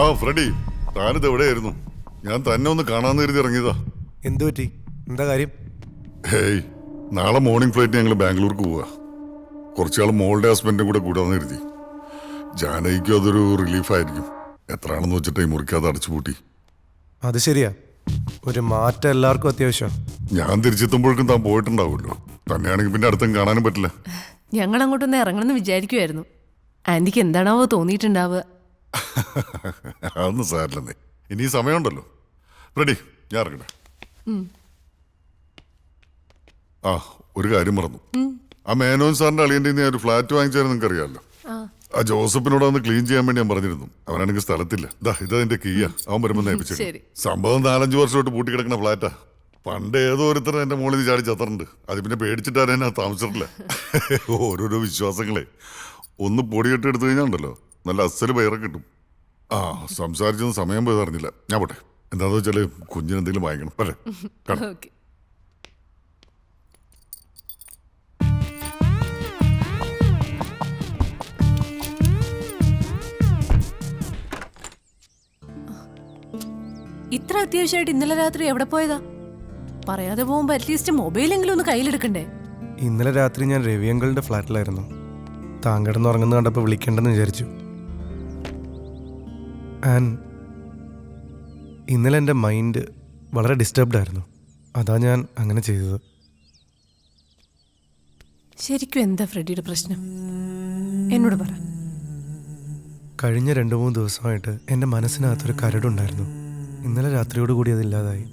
ആ ഫ്രെഡി, താനിത് എവിടെയായിരുന്നു? ഞാൻ തന്നെ ഒന്ന് കാണാൻ കരുതി ഇറങ്ങിയതാ. എന്തു പറ്റി? എന്താ കാര്യം? ഹേയ്, നാളെ മോർണിംഗ് ഫ്ലൈറ്റ് ഞങ്ങൾ ബാംഗ്ലൂർക്ക് പോവുക. കുറച്ചാൾ മോളുടെ ഹസ്ബൻഡും കൂടെ കൂടാന്ന് കരുതി. ജാനകിക്കും അതൊരു റിലീഫായിരിക്കും. എത്രയാണെന്ന് വെച്ചിട്ട് ഈ മുറിക്കാതെ അടച്ചുപൂട്ടി. അത് ശരിയാ, ഒരു മാറ്റം എല്ലാവർക്കും അത്യാവശ്യം. ഞാൻ തിരിച്ചെത്തുമ്പോഴേക്കും താൻ പോയിട്ടുണ്ടാവുമല്ലോ. തന്നെയാണെങ്കിൽ പിന്നെ അടുത്തും കാണാനും പറ്റില്ല. ഞങ്ങൾ അങ്ങോട്ടൊന്ന് ഇറങ്ങണമെന്ന് വിചാരിക്കുമായിരുന്നു. ആന്റിക്ക് എന്താണാവോ തോന്നിയിട്ടുണ്ടാവുക. അതൊന്നും സാരില്ലെന്നേ, ഇനി സമയമുണ്ടല്ലോ. റെഡി, ഞാൻ ഇറങ്ങട്ടെ. ആ, ഒരു കാര്യം മറന്നു. ആ മേനോൻ സാറിന്റെ അളിയൻ്റെ ഞാൻ ഒരു ഫ്ലാറ്റ് വാങ്ങിച്ചായിരുന്നു, നിങ്ങൾക്ക് അറിയാമല്ലോ. ആ ജോസഫിനോട് ഒന്ന് ക്ലീൻ ചെയ്യാൻ വേണ്ടി ഞാൻ പറഞ്ഞിരുന്നു. അവനാണെങ്കിൽ സ്ഥലത്തില്ല. ഇതെന്റെ കീയാ, അവൻ വരുമ്പോൾ നേപ്പിച്ചു. സംഭവം 4-5 വർഷമായിട്ട് പൂട്ടിക്കിടക്കുന്ന ഫ്ലാറ്റാ. പണ്ട് ഏതോ ഒരുത്തരം എന്റെ മോളിൽ നിന്ന് ചാടി ചത്തറുണ്ട്. അത് പിന്നെ പേടിച്ചിട്ടാരും എന്നെ താമസിച്ചിട്ടില്ല. ഓരോരോ വിശ്വാസങ്ങളെ ഒന്ന് പൊടിയിട്ട് എടുത്തു കഴിഞ്ഞാൽ ഉണ്ടല്ലോ, നല്ല അസല് പയറൊക്കെ കിട്ടും. ആ, സംസാരിച്ചൊന്നും സമയം പോയി അറിഞ്ഞില്ല. ഞാൻ പോട്ടെ. എന്താന്ന് വെച്ചാല് കുഞ്ഞിനെന്തെങ്കിലും വാങ്ങിക്കണം. അല്ലേ? കാണാം. ഇത്ര അത്യാവശ്യമായിട്ട് ഇന്നലെ രാത്രി എവിടെ പോയതാ? പറയാതെ പോകുമ്പോ അറ്റ്ലീസ്റ്റ് മൊബൈലെങ്കിലും ഒന്ന് കയ്യിലെടുക്കണ്ടേ? ഇന്നലെ രാത്രി ഞാൻ രവിയങ്കളുടെ ഫ്ലാറ്റിലായിരുന്നു. താങ്കടന്ന് ഉറങ്ങുന്ന കണ്ടപ്പോൾ വിളിക്കേണ്ടെന്ന് വിചാരിച്ചു. ആൻഡ് ഇന്നലെ എൻ്റെ മൈൻഡ് വളരെ ഡിസ്റ്റർബ്ഡ് ആയിരുന്നു. അതാ ഞാൻ അങ്ങനെ ചെയ്തത്. ശരിക്കും എന്താ ഫ്രെഡിയുടെ പ്രശ്നം? എന്നോട് പറ. കഴിഞ്ഞ 2-3 ദിവസമായിട്ട് എൻ്റെ മനസ്സിനകത്തൊരു കരടുണ്ടായിരുന്നു. ഇന്നലെ രാത്രിയോടുകൂടി അതില്ലാതായി.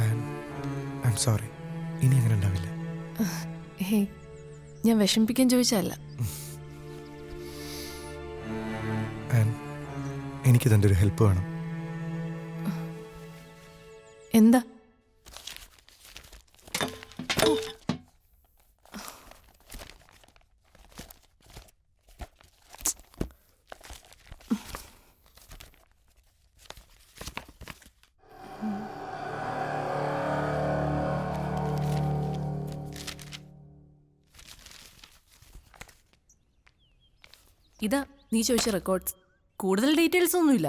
I am sorry. ഇനി അങ്ങനെ ഉണ്ടാവില്ല. ഹേയ്, ഞാൻ വിഷമിപ്പിക്കാൻ ചോദിച്ചല്ല. എനിക്ക് തൻ്റെ ഒരു ഹെൽപ്പ് വേണം. എന്താ? ഇതാ നീ ചോദിച്ച റെക്കോർഡ്സ്. കൂടുതൽ ഡീറ്റെയിൽസ് ഒന്നുമില്ല.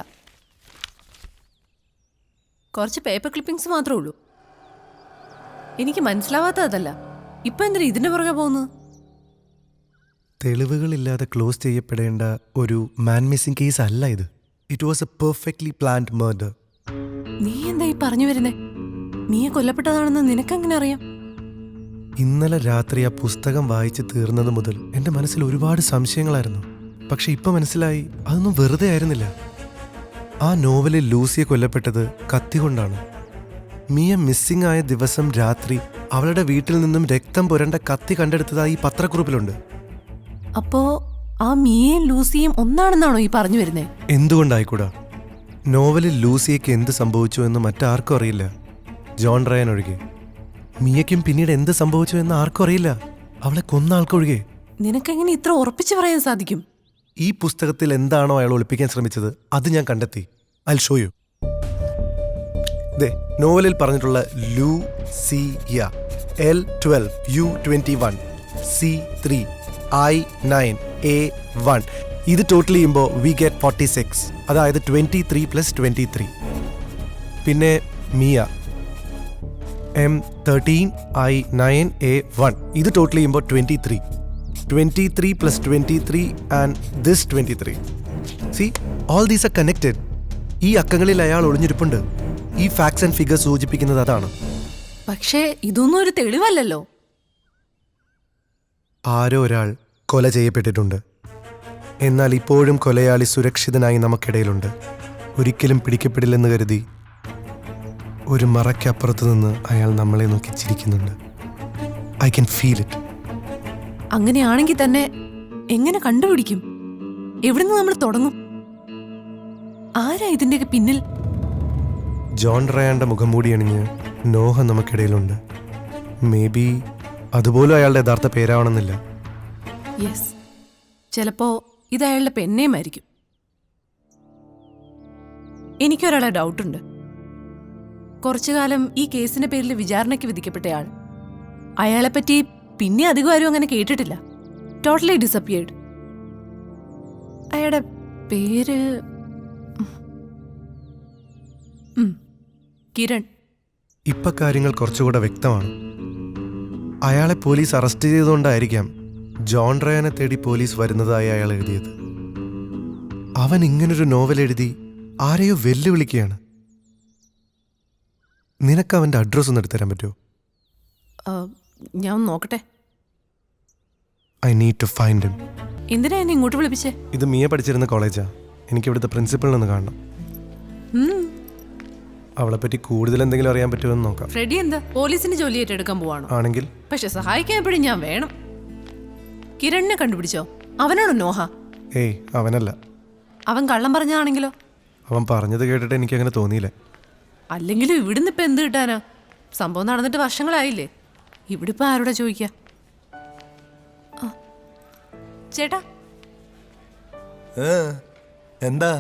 കുറച്ച് പേപ്പർ ക്ലിപ്പിംഗ്സ് മാത്രമേ ഉള്ളൂ. എനിക്ക് മനസ്സിലാവാത്ത അതല്ല, ഇപ്പൊ എന്തിനാ ഇതിന്റെ പുറകെ പോകുന്നത്? തെളിവുകളില്ലാതെ ക്ലോസ് ചെയ്യപ്പെടേണ്ട ഒരു മാൻ മിസ്സിംഗ് കേസ് അല്ല ഇത്. It was A perfectly planned murder. നീ എന്താ ഈ പറഞ്ഞു വരുന്നേ? നീയെ കൊല്ലപ്പെട്ടതാണെന്ന് നിനക്കെങ്ങനെ അറിയാം? ഇന്നലെ രാത്രി ആ പുസ്തകം വായിച്ച് തീർന്നത് മുതൽ എൻ്റെ മനസ്സിൽ ഒരുപാട് സംശയങ്ങളായിരുന്നു. പക്ഷെ ഇപ്പൊ മനസ്സിലായി, അതൊന്നും വെറുതെ ആയിരുന്നില്ല. ആ നോവലിൽ ലൂസിയെ കൊല്ലപ്പെട്ടത് കത്തി കൊണ്ടാണ്. മിയ മിസ്സിംഗ് ആയ ദിവസം രാത്രി അവളുടെ വീട്ടിൽ നിന്നും രക്തം പുരണ്ട കത്തി കണ്ടെടുത്തതായി ഈ പത്രക്കുറിപ്പിലുണ്ട്. അപ്പോ ആ മിയയും ലൂസിയും ഒന്നാണെന്നാണോ ഈ പറഞ്ഞു വരുന്നേ? എന്തുകൊണ്ടായിക്കൂടാ? നോവലിൽ ലൂസിയയ്ക്ക് എന്ത് സംഭവിച്ചു എന്ന് മറ്റാർക്കും അറിയില്ല, ജോൺ റയൻ ഒഴികെ. മിയയ്ക്കും പിന്നീട് എന്ത് സംഭവിച്ചു എന്ന് ആർക്കും അറിയില്ല, അവളെ കൊന്ന ആൾക്കൊഴികെ. നിനക്കെങ്ങനെ ഇത്ര ഉറപ്പിച്ചു പറയാൻ സാധിക്കും? ഈ പുസ്തകത്തിൽ എന്താണോ അയാൾ ഒളിപ്പിക്കാൻ ശ്രമിച്ചത് അത് ഞാൻ കണ്ടെത്തി. I show you. ദേ, നോവലിൽ പറഞ്ഞിട്ടുള്ള Lucia L12 U21 C3 I9 A1 ഇത് ടോട്ടൽ ചെയ്യുമ്പോൾ വി ഗെറ്റ് 46. അതായത് 23 + 23. പിന്നെ മിയ M13 I9 A1 ഇത് ടോട്ടൽ ചെയ്യുമ്പോൾ 23. 23 + 23 and this 23. See, all these are connected. ഈ അക്കങ്ങളിൽ അയാൾ ഒളിഞ്ഞിരിപ്പുണ്ട്. ഈ ഫാക്ട്സ് ആൻഡ് ഫിഗേഴ്സ് സൂചിപ്പിക്കുന്നത് അതാണ്. പക്ഷേ ഇതൊന്നും ഒരു തെളിവല്ലല്ലോ. ആരോ ഒരാൾ കൊല ചെയ്യപ്പെട്ടിട്ടുണ്ട്. എന്നാൽ ഇപ്പോഴും കൊലയാളി സുരക്ഷിതനായി നമുക്കിടയിലുണ്ട്. ഒരിക്കലും പിടിക്കപ്പെടില്ലെന്ന് കരുതി ഒരു മറയ്ക്കപ്പുറത്ത് നിന്ന് അയാൾ നമ്മളെ നോക്കി ചിരിക്കുന്നുണ്ട്. I can feel it. അങ്ങനെയാണെങ്കിൽ തന്നെ എങ്ങനെ കണ്ടുപിടിക്കും? എവിടുന്ന് നമ്മൾ തുടങ്ങും? ആരാ ഇതിന്റെയൊക്കെ പിന്നിൽ? ജോൺ റയാന്റെ മുഖംമൂടി അണിഞ്ഞ് നോഹ നമുക്കിടയിലുണ്ട്. മേ ബി അതുപോലും അയാളുടെ യഥാർത്ഥ പേരാവണമെന്നില്ല. യെസ്, ചിലപ്പോ ഇത് അയാളുടെ പെന്നേമായിരിക്കും. എനിക്കൊരാളെ ഡൗട്ടുണ്ട്. കുറച്ചു കാലം ഈ കേസിന്റെ പേരിൽ വിചാരണയ്ക്ക് വിധിക്കപ്പെട്ടയാൾ. അയാളെപ്പറ്റി പിന്നെ അധികം ആരും അങ്ങനെ കേട്ടിട്ടില്ല. Totally disappeared. അയാളുടെ പേര് കിരൺ. ഇപ്പൊ കാര്യങ്ങൾ കുറച്ചുകൂടെ വ്യക്തമാണ്. അയാളെ പോലീസ് അറസ്റ്റ് ചെയ്തുകൊണ്ടായിരിക്കാം ജോൺ റയാനെ തേടി പോലീസ് വരുന്നതായി അയാൾ എഴുതിയത്. അവൻ ഇങ്ങനൊരു നോവൽ എഴുതി ആരെയോ വെല്ലുവിളിക്കുകയാണ്. നിനക്ക് അവൻ്റെ അഡ്രസ്സ് ഒന്ന് എടുത്തു തരാൻ പറ്റുമോ? ഞാൻ ഒന്ന് നോക്കട്ടെ. I need to find him. എന്തിനാ എന്നെ ഇങ്ങോട്ട് വിളിപ്പിച്ചേ? ഇത് മിയ പഠിച്ചിരുന്ന കോളേജാ. എനിക്ക് ഇവിടുത്തെ പ്രിൻസിപ്പളിനൊന്ന് കാണണം. അവളെപ്പറ്റി കൂടുതൽ എന്തെങ്കിലും അറിയാൻ പറ്റുമെന്ന് നോക്കാം. ഫ്രെഡി എന്താ പോലീസിന് ജോലി ഏറ്റെടുക്കാൻ പോവാണോ? ആണെങ്കിൽ പക്ഷെ സഹായിക്കാൻ എപ്പോഴും ഞാൻ വേണം. കിരണിനെ കണ്ടുപിടിച്ചോ? അവനാണോ നോഹ? ഏയ്, അവനല്ല. അവൻ കള്ളം പറഞ്ഞതാണെങ്കിലോ? അവൻ പറഞ്ഞത് കേട്ടിട്ട് എനിക്കങ്ങനെ തോന്നിയില്ല. അല്ലെങ്കിലും ഇവിടുന്ന് ഇപ്പൊ എന്ത് കിട്ടാനാ? സംഭവം നടന്നിട്ട് വർഷങ്ങളായില്ലേ. ഇവിടെ ഇപ്പൊ ആരോടാ ചോദിക്ക? ചേട്ടാ, എന്താ?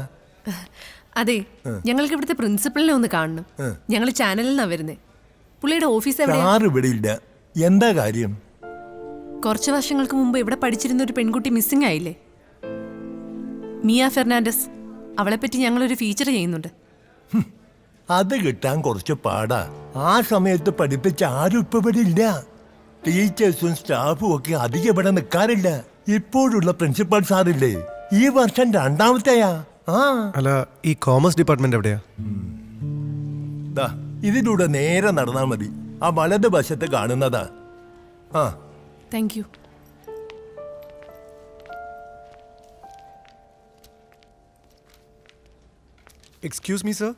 അതെ, ഞങ്ങൾക്ക് ഇവിടുത്തെ പ്രിൻസിപ്പളിനെ ഒന്ന് കാണണം. ഞങ്ങൾ ചാനലിൽ നിന്നാ വരുന്നേ. പുള്ളിയുടെ ഓഫീസ് എവിടെയാ? എന്താ കാര്യം? കുറച്ച് വർഷങ്ങൾക്ക് മുമ്പ് ഇവിടെ പഠിച്ചിരുന്ന ഒരു പെൺകുട്ടി മിസ്സിംഗ് ആയില്ലേ, മിയ ഫെർണാണ്ടസ്. അവളെപ്പറ്റി ഞങ്ങളൊരു ഫീച്ചർ ചെയ്യുന്നുണ്ട്. അത് കിട്ടാൻ കുറച്ച് പാടാ. ആ സമയത്ത് പഠിപ്പിച്ച ആരും ഇപ്പൊ ഇവിടെ ഇല്ല. ടീച്ചേഴ്സും സ്റ്റാഫും ഒക്കെ അധികം ഇവിടെ നിൽക്കാറില്ല. ഇപ്പോഴുള്ള പ്രിൻസിപ്പൽ സാറില്ലേ, ഈ വർഷം രണ്ടാമത്തെയാ. അല്ല, ഈ കോമേഴ്സ് ഡിപ്പാർട്ട്മെന്റ് എവിടെയാ? ദാ ഇതിലൂടെ നേരെ നടന്നാൽ മതി. ആ വലത് വശത്ത് കാണുന്നതാ. Thank you. Excuse me sir.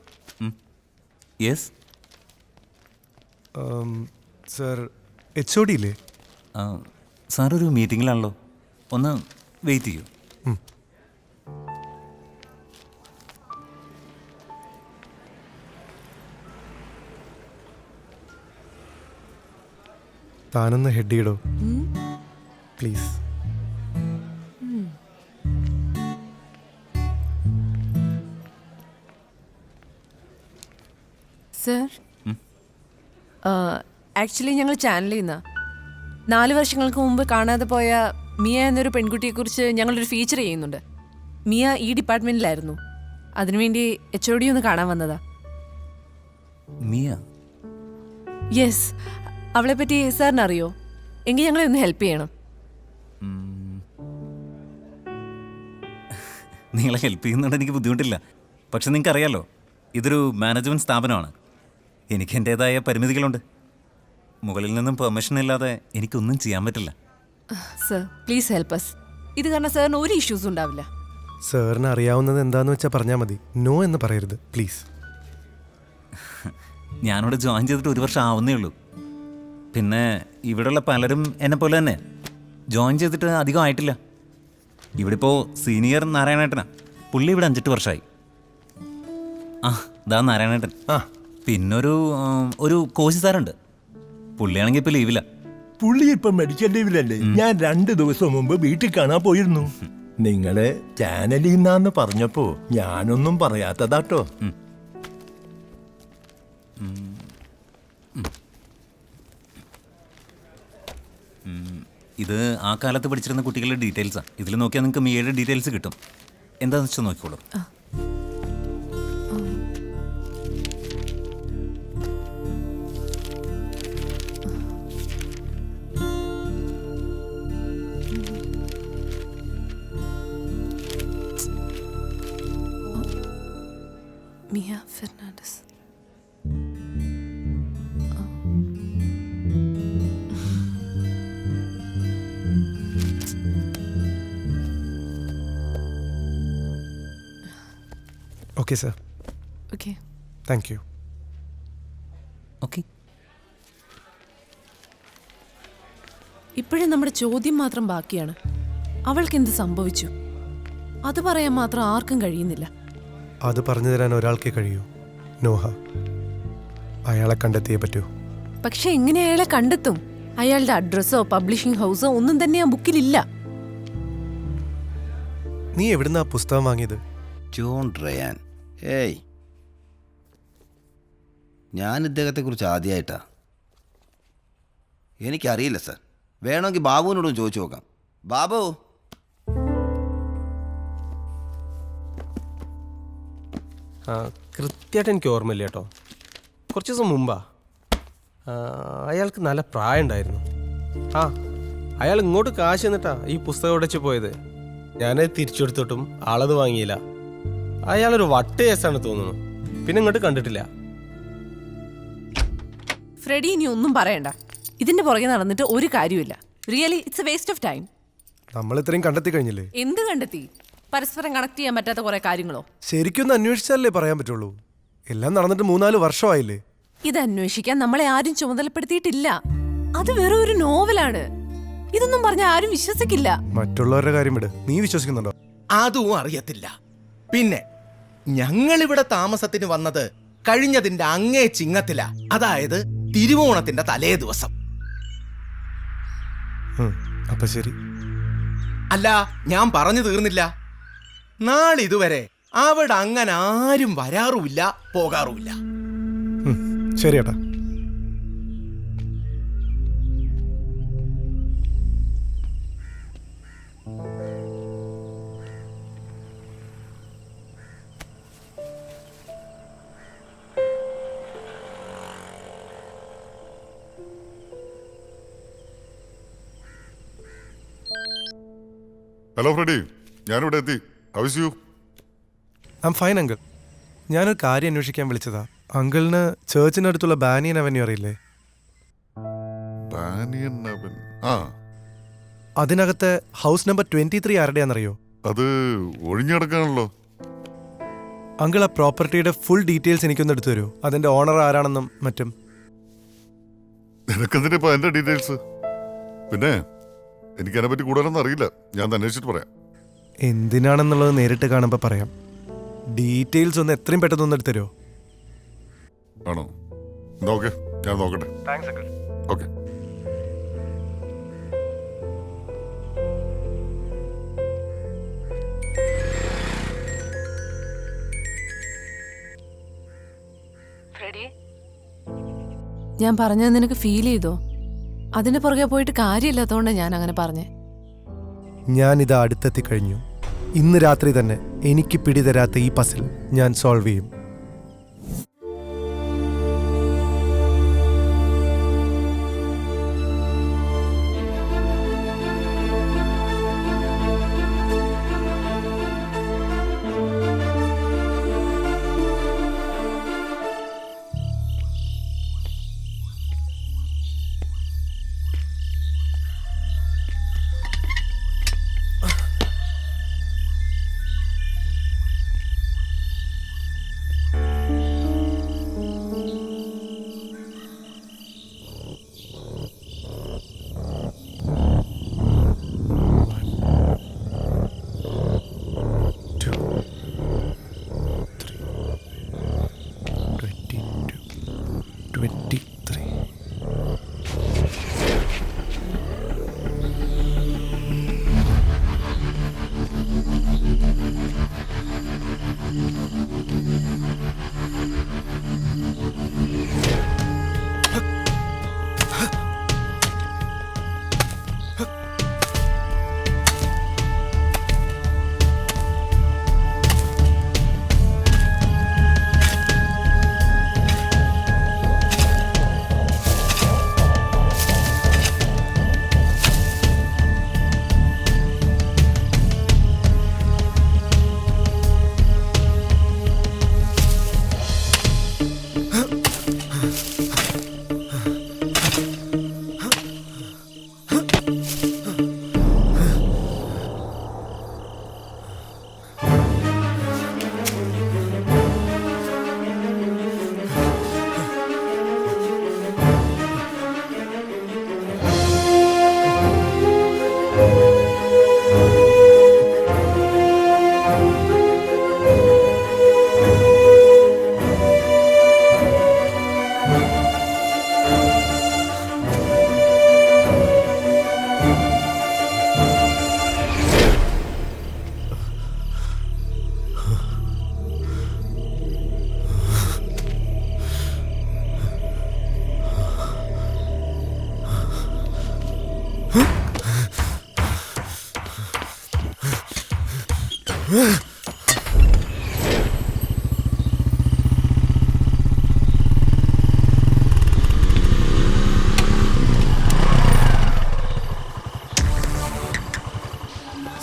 Yes sir, HOD ഇല്ലേ? സാറൊരു മീറ്റിങ്ങിലാണല്ലോ, ഒന്ന് വെയിറ്റ് ചെയ്യൂ. താനൊന്ന് ഹെഡ് ചെയ്യടോ പ്ലീസ്. സർ, ആക്ച്വലി ഞങ്ങൾ ചാനലിൽ നിന്നാ 4 വർഷങ്ങൾക്ക് മുമ്പ് കാണാതെ പോയ മിയ എന്നൊരു പെൺകുട്ടിയെക്കുറിച്ച് ഞങ്ങളൊരു ഫീച്ചർ ചെയ്യുന്നുണ്ട്. മിയ ഈ ഡിപ്പാർട്ട്മെന്റിലായിരുന്നു. അതിനുവേണ്ടി HOD ഒന്ന് കാണാൻ വന്നതാ. മിയ? യെസ്. അവളെപ്പറ്റി സാറിന് അറിയോ? എങ്കിൽ ഞങ്ങളെ ഒന്ന് ഹെൽപ്പ് ചെയ്യണം. നിങ്ങളെ ഹെൽപ്പ് ചെയ്യുന്നുണ്ട് എനിക്ക് ബുദ്ധിമുട്ടില്ല. പക്ഷെ നിങ്ങൾക്ക് അറിയാലോ, ഇതൊരു മാനേജ്മെൻറ്റ് സ്ഥാപനമാണ്. എനിക്ക് എൻ്റേതായ പരിമിതികളുണ്ട്. മുകളിൽ നിന്നും പെർമിഷൻ ഇല്ലാതെ എനിക്കൊന്നും ചെയ്യാൻ പറ്റില്ല. Sir, please help us. ഇത് കാരണം സാറിന് ഒരു ഇഷ്യൂസും ഉണ്ടാവില്ല. സാറിന് അറിയാവുന്നത് എന്താന്ന് വെച്ചാൽ പറഞ്ഞാൽ മതി. നോ എന്ന് പറയരുത് പ്ലീസ്. ഞാനിവിടെ ജോയിൻ ചെയ്തിട്ട് 1 വർഷം ആവുന്നേ ഉള്ളൂ. പിന്നെ ഇവിടെയുള്ള പലരും എന്നെ പോലെ തന്നെ ജോയിൻ ചെയ്തിട്ട് അധികം ആയിട്ടില്ല. ഇവിടെ ഇപ്പോൾ സീനിയർ നാരായണേട്ടനാ. പുള്ളി ഇവിടെ 5-8 വർഷമായി. ഇതാ നാരായണേട്ടൻ. പിന്നൊരു കോശി സാറുണ്ട്. പുള്ളിയാണെങ്കിൽ ഇപ്പോൾ ലീവില്ല. പുള്ളി ഇപ്പൊ മെഡിക്കൽ ലീവിലല്ലേ. ഞാൻ 2 ദിവസം മുമ്പ് വീട്ടിൽ കാണാൻ പോയിരുന്നു. നിങ്ങള് ചാനലിൽ നിന്നാന്ന് പറഞ്ഞപ്പോ ഞാനൊന്നും പറയാത്തതാട്ടോ. ഇത് ആ കാലത്ത് പഠിച്ചിരുന്ന കുട്ടികളുടെ ഡീറ്റെയിൽസാണ്. ഇതിൽ നോക്കിയാൽ നിങ്ങൾക്ക് മിയയുടെ ഡീറ്റെയിൽസ് കിട്ടും. എന്താണെന്ന് വെച്ചാൽ നോക്കിക്കോളൂ. Mia Fernandes. Okay sir. Okay, thank you. Okay. ഇപ്പോഴും നമ്മുടെ ചോദ്യം മാത്രം ബാക്കിയാണ്. അവൾക്ക് എന്ത് സംഭവിച്ചു? അത് പറയാൻ മാത്രം ആർക്കും കഴിയുന്നില്ല. അത് പറഞ്ഞു തരാൻ ഒരാൾക്കേ കഴിയൂ, നോഹ. അയാളെ കണ്ടെത്തിയേ പറ്റൂ. പക്ഷെ എങ്ങനെ അയാളെ കണ്ടെത്തും? അയാളുടെ അഡ്രസ്സോ പബ്ലിഷിംഗ് ഹൗസോ ഒന്നും തന്നെ ആ ബുക്കിലില്ല. നീ എവിടുന്നാ പുസ്തകം വാങ്ങിയത്? John Ryan? ഏയ്, ഞാൻ ഇദ്ദേഹത്തെക്കുറിച്ച് ആദ്യമായിട്ടാ. എനിക്കറിയില്ല സർ. വേണമെങ്കിൽ ബാബുവിനോടും ചോദിച്ചു നോക്കാം. ബാബു, കൃത്യമായിട്ട് എനിക്ക് ഓർമ്മയില്ല കേട്ടോ. കുറച്ച് ദിവസം മുമ്പാ. അയാൾക്ക് നല്ല പ്രായം ഉണ്ടായിരുന്നു. അയാൾ ഇങ്ങോട്ട് കാശ് എന്നിട്ടാ ഈ പുസ്തകം ഉടച്ച് പോയത്. ഞാൻ തിരിച്ചെടുത്തിട്ടും ആളത് വാങ്ങിയില്ല. അയാളൊരു വട്ട് കേസാണ് തോന്നുന്നു. പിന്നെ ഇങ്ങോട്ട് കണ്ടിട്ടില്ല. ഫ്രെഡി ഇനി ഒന്നും പറയണ്ട. ഇതിന്റെ പുറകെ നടന്നിട്ട് ഒരു കാര്യമില്ല. Really it's A waste of time. നമ്മൾ ഇത്രയും കണ്ടെത്തി കഴിഞ്ഞില്ലേ? എന്ത് കണ്ടെത്തി? പരസ്പരം കണക്ട് ചെയ്യാൻ പറ്റാത്ത കുറെ കാര്യങ്ങളോ? ശരിക്കൊന്ന് അന്വേഷിച്ചാലേ പറയാൻ പറ്റുള്ളൂ. എല്ലാം നടന്നിട്ട് 3-4 വർഷമായില്ലേ? ഇത് അന്വേഷിക്കാൻ നമ്മളെ ആരും ചുമതലപ്പെടുത്തിയിട്ടില്ല. അത് വെറും ഒരു നോവലാണ്. ഇതൊന്നും പറഞ്ഞാൽ ആരും വിശ്വസിക്കില്ല. മറ്റുള്ളവരുടെ കാര്യം വിട്. നീ വിശ്വസിക്കുന്നുണ്ടോ? അതും അറിയത്തില്ല. പിന്നെ ഞങ്ങളിവിടെ താമസത്തിന് വന്നത് കഴിഞ്ഞതിന്റെ അങ്ങേ ചിങ്ങത്തില, അതായത് തിരുവോണത്തിന്റെ തലേ ദിവസം. അപ്പൊ ശരി. അല്ല, ഞാൻ പറഞ്ഞു തീർന്നില്ല. നാളിതുവരെ അവിടെ അങ്ങനെ ആരും വരാറുമില്ല, പോകാറുമില്ല. ശരി ഏട്ടാ. ഹലോ ഫ്രെഡി, ഞാനിവിടെ എത്തി. How's you? I'm fine uncle. ഞാനൊരു കാര്യം അന്വേഷിക്കാൻ വിളിച്ചതാ. അങ്കിളിന് ചേർച്ചിനടുത്തുള്ള ബാനിയൻ അവന്യൂ അറിയില്ലേ? ബാനിയൻ അവൻ. ആ, അതിനകത്തെ ഹൗസ് നമ്പർ 23 ആരുടെയാണെന്നറിയോ? അത് ഒഴിഞ്ഞടക്കാണല്ലോ. അങ്കിൾ ആ പ്രോപ്പർട്ടിയുടെ ഫുൾ ഡീറ്റെയിൽസ് എനിക്കൊന്ന് എടുത്തു തരുമോ? അതിന്റെ ഓണർ ആരാണെന്നും മറ്റും. നിനക്കെന്തിനാ ഇപ്പൊ എന്റെ ഡീറ്റെയിൽസ്? പിന്നെ എനിക്കതിനെ പറ്റി കൂടുതലൊന്നും അറിയില്ല. ഞാൻ അന്വേഷിച്ചിട്ട് പറയാം. എന്തിനാണെന്നുള്ളത് നേരിട്ട് കാണുമ്പോൾ പറയാം. ഡീറ്റെയിൽസ് ഒന്ന് എത്രയും പെട്ടെന്ന് ഒന്ന് എടുത്തു തരുമോ? ആണോ? എന്നാ ഓക്കെ, ഞാൻ നോക്കട്ടെ. ഓക്കെ. ഞാൻ പറഞ്ഞത് നിനക്ക് ഫീൽ ചെയ്തോ? അതിന്റെ പുറകെ പോയിട്ട് കാര്യമില്ലാത്തതുകൊണ്ടാണ് ഞാൻ അങ്ങനെ പറഞ്ഞേ. ഞാനിത് അടുത്തെത്തി കഴിഞ്ഞു. ഇന്ന് രാത്രി തന്നെ എനിക്ക് പിടിതരാത്ത ഈ പസിൽ ഞാൻ സോൾവ് ചെയ്യും.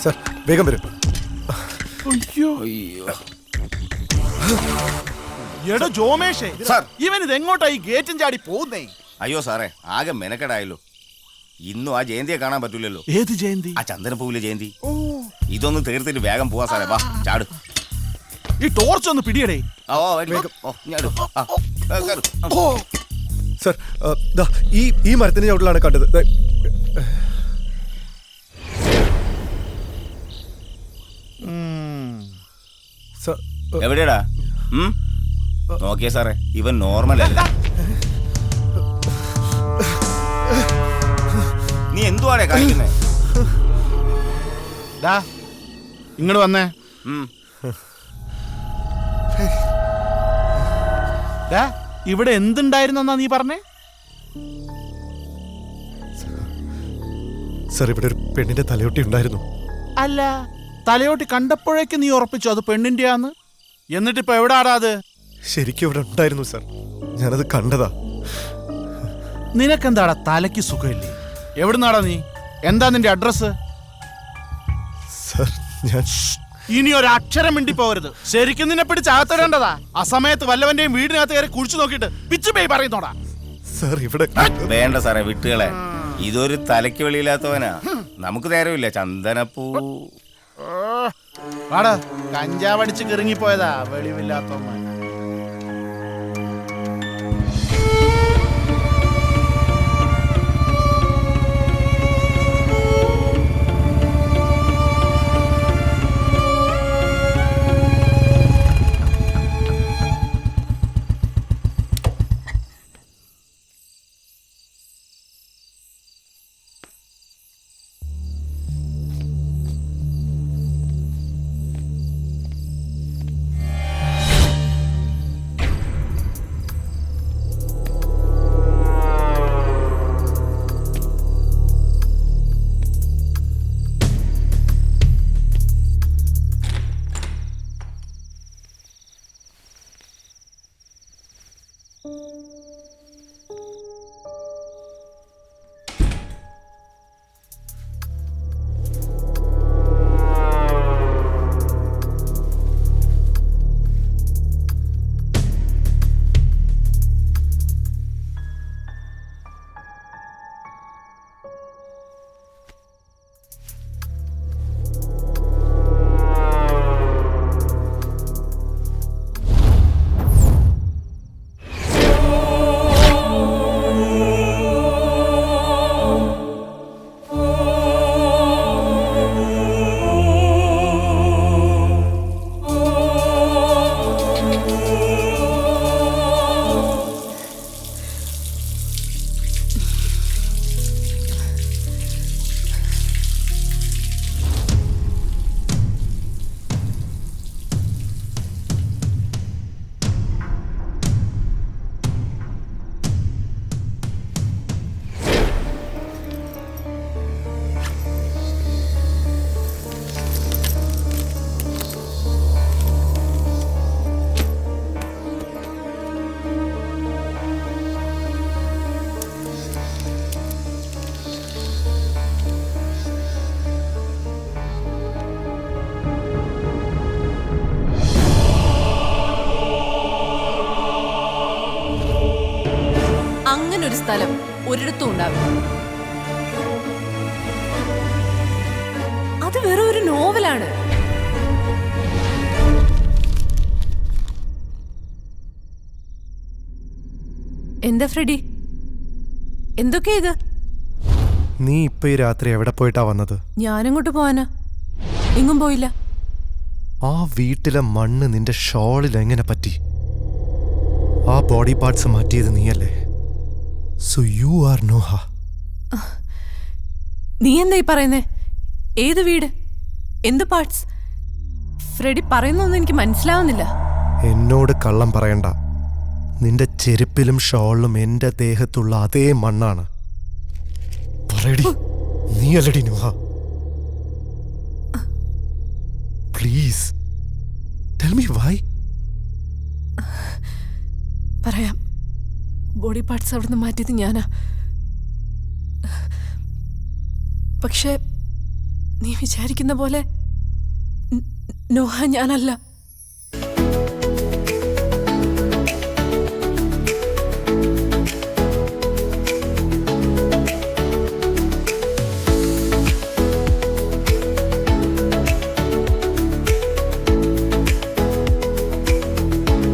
സർ വേഗം വരും. എടോ ജോമേഷേ, സാർ. ഇവൻ ഇത് എങ്ങോട്ടാ ഈ ഗേറ്റും ചാടി പോകുന്നേ? അയ്യോ സാറേ, ആകെ മെനക്കെടായല്ലോ. ഇന്നും ആ ജയന്തിയെ കാണാൻ പറ്റൂലല്ലോ. ഏത് ജയന്തി? ആ ചന്ദനപ്പൂവിലെ ജയന്തി. ഇതൊന്ന് തീർത്തിട്ട് വേഗം പോവാ സാറേ. വാ ചാട്. ഈ ടോർച്ച് ഒന്ന് പിടിയടേ. ഓ വേഗം. ഓ ഞാട്. കേറ്. സർ ദാ ഈ മരത്തിന്റെ ചുവട്ടിലാണ് കണ്ടത്. ദേ, സർ, എവിടെയാടാ? നോക്കിയേ സാറേ, ഇവൻ നോർമൽ അല്ല. നീ എന്തുവാണേ കാണിക്കുന്നേ? ഇങ്ങോട്ട് വന്നേ. ഇവിടെ എന്തുണ്ടായിരുന്നെന്നാ നീ പറഞ്ഞേ? സർ ഇവിടെ ഒരു പെണ്ണിന്റെ തലയൊട്ടി ഉണ്ടായിരുന്നു. അല്ല, തലയോട്ടി കണ്ടപ്പോഴേക്ക് നീ ഉറപ്പിച്ചു അത് പെണ്ണിന്റെയാന്ന്. എന്നിട്ടിപ്പോ എവിടാടാ അത്? ശരിക്കും ഇവിടെ ഉണ്ടായിരുന്നു സർ, ഞാനത് കണ്ടതാ. നിനക്കെന്താടാ തലയ്ക്ക് സുഖമില്ലേ? എവിടുന്നാടാ നീ? എന്താ നിന്റെ അഡ്രസ്? സർ ഞാൻ ഇനി ഒരു അക്ഷരം മിണ്ടി പോകരുത്. ശരിക്കും നിന്നെ പിടിച്ച് അകത്തിടേണ്ടതാ. ആ സമയത്ത് വല്ലവന്റെയും വീടിനകത്ത് കയറി കുഴിച്ചു നോക്കിയിട്ട് പിച്ചു പോയി പറയുന്നോടാ. സർ ഇവിടെ വേണ്ട സാറേ, വിട്ടുകളെ. ഇതൊരു തലയ്ക്ക് വെളിയില്ലാത്തവനാ. നമുക്ക് നേരമില്ല. ചന്ദനപ്പൂ ആടാ, കഞ്ചാവടിച്ച് കിറങ്ങിപ്പോയതാ വെളിവില്ലാത്തവന്മാർ. അങ്ങനൊരു സ്ഥലം ഒരിടത്തും ഉണ്ടാവില്ല. അത് വെറും ഒരു നോവലാണ്. എന്താ ഫ്രെഡി, എന്തൊക്കെയാ ഇത്? നീ ഇപ്പൊ ഈ രാത്രി എവിടെ പോയിട്ടാ വന്നത്? ഞാനെങ്ങോട്ട് പോവാനാ? എങ്ങും പോയില്ല. ആ വീട്ടിലെ മണ്ണ് നിന്റെ ഷോളിൽ എങ്ങനെ പറ്റി? ആ ബോഡി പാർട്സ് മാറ്റിയത് നീയല്ലേ? So you are Noah. നീ എന്താ ഈ പറയുന്നേ? ഏത് വീട്? എന്ത് പാർട്സ്? ഫ്രെഡി പറയുന്നൊന്നും എനിക്ക് മനസ്സിലാവുന്നില്ല. എന്നോട് കള്ളം പറയണ്ട. നിന്റെ ചെരുപ്പിലും ഷോളിലും എന്റെ ദേഹത്തുള്ള അതേ മണ്ണാണ്. പറയടി, നീയല്ലടി Noah. Please tell me why. പറയാം. ബോഡി പാർട്സ് അവിടുന്ന് മാറ്റിയത് ഞാനാ. പക്ഷെ നീ വിചാരിക്കുന്ന പോലെ നോഹ ഞാനല്ല.